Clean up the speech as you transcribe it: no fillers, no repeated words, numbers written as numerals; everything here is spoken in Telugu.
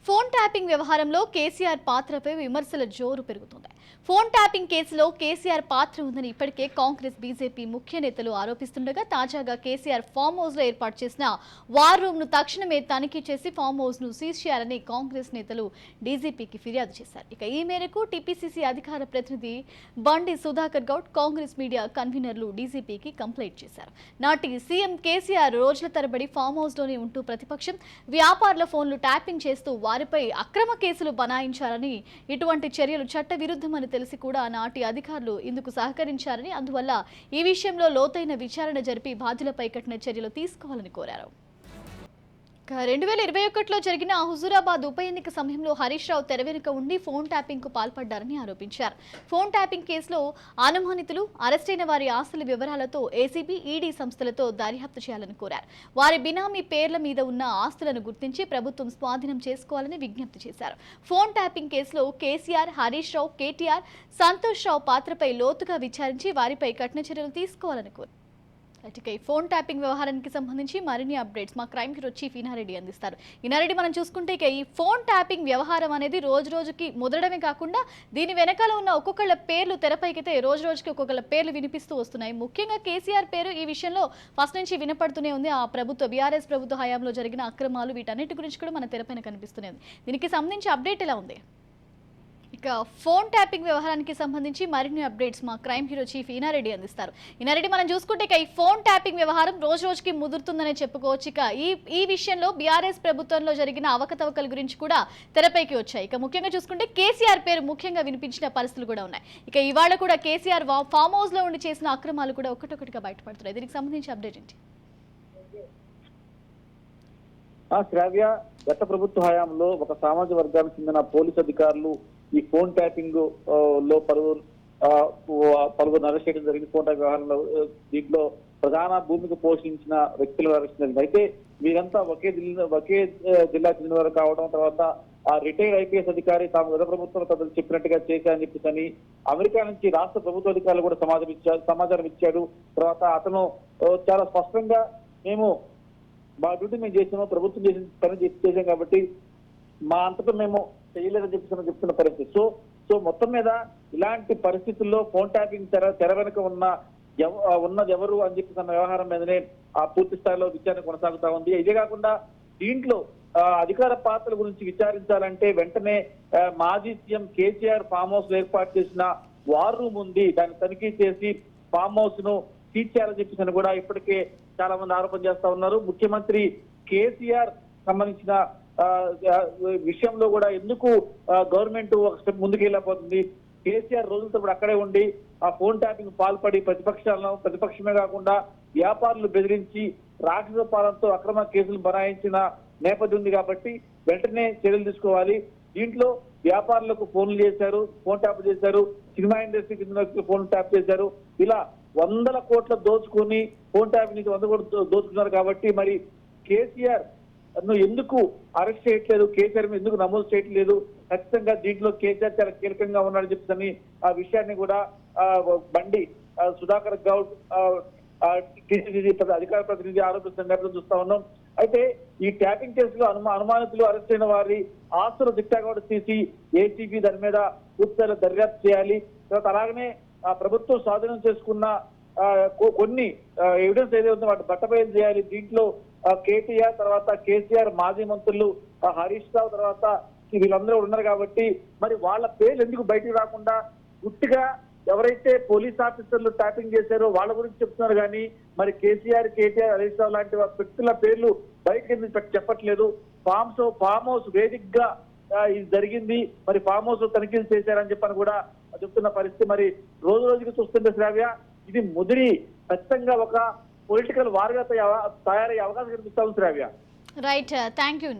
ఫోన్ ట్యాపింగ్ వ్యవహారంలో కేసీఆర్ పాత్రపై విమర్శల జోరు పెరుగుతుంది. ఫోన్ ట్యాపింగ్ కేసులో కేసీఆర్ పాత్ర ఉందని ఇప్పటికే కాంగ్రెస్, బీజేపీ ముఖ్య నేతలు ఆరోపిస్తుండగా తాజాగా కేసీఆర్ ఫామ్ హౌస్ లో ఏర్పాటు చేసిన వార్ రూమ్ ను తక్షణమే తనిఖీ చేసి ఫామ్ హౌస్ ను సీజ్ చేయాలని కాంగ్రెస్ నేతలు డీజీపీకి ఫిర్యాదు చేశారు. ఇక ఈ మేరకు టీపీసీసీ అధికార ప్రతినిధి బండి సుధాకర్ గౌడ్, కాంగ్రెస్ మీడియా కన్వీనర్లు డీజీపీకి కంప్లైంట్ చేశారు. నాటి సీఎం కేసీఆర్ రోజుల తరబడి ఫామ్ హౌస్ లోనే ఉంటూ ప్రతిపక్షం, వ్యాపారుల ఫోన్లు ట్యాపింగ్ చేస్తూ వారిపై అక్రమ కేసులు బనాయించారని, ఇటువంటి చర్యలు చట్టవిరుద్ధమని తెలిసి కూడా నాటి అధికారులు ఇందుకు సహకరించారని, అందువల్ల ఈ విషయంలో లోతైన విచారణ జరిపి బాధ్యులపై కఠిన చర్యలు తీసుకోవాలని కోరారు. 2021లో జరిగిన హుజూరాబాద్ ఉప ఎన్నిక సమయంలో హరీష్ రావు తెర వెనుక ఉండి ఫోన్ ట్యాపింగ్ కు పాల్పడ్డారని ఆరోపించారు. ఫోన్ ట్యాపింగ్ కేసులో అనుమానితులు అరెస్టైన వారి ఆస్తుల వివరాలతో ఏసీబీ, ఈడీ సంస్థలతో దర్యాప్తు చేయాలని కోరారు. వారి బినామీ పేర్ల మీద ఉన్న ఆస్తులను గుర్తించి ప్రభుత్వం స్వాధీనం చేసుకోవాలని విజ్ఞప్తి చేశారు. ఫోన్ ట్యాపింగ్ కేసులో కేసీఆర్, హరీష్ రావు, కేటీఆర్, సంతోష్ రావు పాత్రపై లోతుగా విచారించి వారిపై కఠిన చర్యలు తీసుకోవాలని కోరారు. ఫోన్ ట్యాపింగ్ వ్యవహారానికి సంబంధించి మరిన్ని అప్డేట్స్ మా క్రైమ్ బ్యూరో చీఫ్ ఇనారెడ్డి అందిస్తారు. ఇనారెడ్డి, మనం చూసుకుంటే ఈ ఫోన్ ట్యాపింగ్ వ్యవహారం అనేది రోజు రోజుకి ముదరడమే కాకుండా దీని వెనకాల ఉన్న ఒక్కొక్కళ్ళ పేర్లు తెరపైకైతే రోజు రోజుకి ఒక్కొక్కళ్ళ పేర్లు వినిపిస్తూ వస్తున్నాయి. ముఖ్యంగా కేసీఆర్ పేరు ఈ విషయంలో ఫస్ట్ నుంచి వినపడుతూనే ఉంది. ఆ ప్రభుత్వ బీఆర్ఎస్ ప్రభుత్వ హయాంలో జరిగిన అక్రమాలు, వీటన్నిటి గురించి కూడా మన తెరపైన కనిపిస్తూనే ఉంది. దీనికి సంబంధించి అప్డేట్ ఎలా ఉంది? ఇక ఫోన్ ట్యాపింగ్ వ్యవహారానికి సంబంధించి మరిన్ని అప్డేట్స్ మా క్రైమ్ బ్యూరో చీఫ్ ఇనారెడ్డి అందిస్తారు. ఇనారెడ్డి, మనం చూసుకుంటే ఈ ఫోన్ ట్యాపింగ్ వ్యవహారం రోజు రోజుకి ముదురుతుందనే చెప్పుకోవచ్చు. ఇక ఈ విషయంలో బీఆర్ఎస్ ప్రభుత్వంలో జరిగిన అవకతవకల గురించి కూడా తెరపైకి వచ్చాయి. ఇక ముఖ్యంగా చూసుకుంటే కేసీఆర్ పేరు ముఖ్యంగా వినిపించిన పరిస్థితులు కూడా ఉన్నాయి. ఇక ఇవాళ కూడా కేసీఆర్ ఫామ్ హౌస్ లో ఉండి చేసిన అక్రమాలు కూడా ఒకటొకటిగా బయటపడుతున్నాయి. దీనికి సంబంధించి అప్డేట్ ఏంటి? శ్రావ్య, గత ప్రభుత్వ హయాంలో ఒక సామాజిక వర్గానికి చెందిన పోలీసు అధికారులు ఈ ఫోన్ ట్యాపింగ్ లో పలువురు అరెస్ట్ చేయడం జరిగింది. ఫోన్ ట్యాపింగ్ వ్యవహారంలో దీంట్లో ప్రధాన భూమిక పోషించిన వ్యక్తులు అరెస్ట్ జరిగింది. అయితే వీరంతా ఒకే జిల్లా చెందిన వారు కావడం, తర్వాత ఆ రిటైర్డ్ ఐపీఎస్ అధికారి తాము గత ప్రభుత్వంలో పెద్దలు చెప్పినట్టుగా చేశారని చెప్పేసి అమెరికా నుంచి రాష్ట్ర ప్రభుత్వ అధికారులు కూడా సమాచారం ఇచ్చాడు. తర్వాత అతను చాలా స్పష్టంగా మేము మా డ్యూటీ మేము చేసాము, ప్రభుత్వం చేసిన పని చేసాం కాబట్టి మా అంతటా మేము చేయలేదని చెప్తున్న పరిస్థితి. సో మొత్తం మీద ఇలాంటి పరిస్థితుల్లో ఫోన్ ట్యాపింగ్ తెర వెనుక ఉన్నది ఎవరు అని చెప్పి తన వ్యవహారం మీదనే ఆ పూర్తి స్థాయిలో విచారణ కొనసాగుతా ఉంది. ఇదే కాకుండా దీంట్లో అధికార పాత్రల గురించి విచారించాలంటే వెంటనే మాజీ సీఎం కేసీఆర్ ఫామ్ హౌస్ లో ఏర్పాటు చేసిన వార్ రూమ్ ఉంది, దాన్ని తనిఖీ చేసి ఫామ్ హౌస్ ను సీజ్ చేయాలని చెప్పేసి కూడా ఇప్పటికే చాలా మంది ఆరోపణ చేస్తా ఉన్నారు. ముఖ్యమంత్రి కేసీఆర్ సంబంధించిన విషయంలో కూడా ఎందుకు గవర్నమెంట్ ఒక స్టెప్ ముందుకు వెళ్ళకపోతుంది? కేసీఆర్ రోజులతో అక్కడే ఉండి ఆ ఫోన్ ట్యాపింగ్ పాల్పడి ప్రతిపక్షమే కాకుండా వ్యాపారులు బెదిరించి రాక్షస పాలనతో అక్రమ కేసులు బనాయించిన నేపథ్యం ఉంది కాబట్టి వెంటనే చర్యలు తీసుకోవాలి. దీంట్లో వ్యాపారులకు ఫోన్లు చేశారు, ఫోన్ ట్యాప్ చేశారు, సినిమా ఇండస్ట్రీ కింద ఫోన్ ట్యాప్ చేశారు. ఇలా 100 కోట్ల దోచుకుని ఫోన్ ట్యాప్ నుంచి 100 కోట్లు దోచుకున్నారు. కాబట్టి మరి కేసీఆర్ ఎందుకు అరెస్ట్ చేయట్లేదు, కేసీఆర్ ఎందుకు నమోదు చేయట్లేదు? ఖచ్చితంగా దీంట్లో కేసీఆర్ చాలా కీలకంగా ఉన్నాడని చెప్తుందని ఆ విషయాన్ని కూడా బండి సుధాకర్ గౌడ్ టీసీసీ అధికార ప్రతినిధి ఆరోపిస్తున్న సంఘటన చూస్తా ఉన్నాం. అయితే ఈ ట్యాపింగ్ కేసులో అనుమానితులు అరెస్ట్ అయిన వారి ఆస్తుల చిట్టా కూడా తీసి ఏసీబీ దాని మీద పూర్తిగా దర్యాప్తు చేయాలి. తర్వాత అలాగనే ఆ ప్రభుత్వం స్వాధీనం చేసుకున్న కొన్ని ఎవిడెన్స్ ఏదైతే ఉందో వాటి బట్టబయలు చేయాలి. దీంట్లో కేటీఆర్, తర్వాత కేసీఆర్ మాజీ మంత్రులు హరీష్ రావు, తర్వాత వీళ్ళందరూ ఉన్నారు కాబట్టి మరి వాళ్ళ పేర్లు ఎందుకు బయటకు రాకుండా గుట్టిగా ఎవరైతే పోలీస్ ఆఫీసర్లు ట్యాపింగ్ చేశారో వాళ్ళ గురించి చెప్తున్నారు కానీ మరి కేసీఆర్, కేటీఆర్, హరీష్ రావు లాంటి వ్యక్తుల పేర్లు బయటకు ఎందుకు చెప్పట్లేదు? ఫామ్ హౌస్ వేదికగా ఇది జరిగింది, మరి ఫామ్ హౌస్ తనిఖీలు చేశారని చెప్పని కూడా చెప్తున్న పరిస్థితి. మరి రోజు రోజుకి చూస్తుంటే శ్రావ్య, ఇది ముదిరి ఖచ్చితంగా ఒక పొలిటికల్ వార్గా తయారయ్యే అవకాశం కనిపిస్తా ఉంది శ్రావ్య. Right, thank you.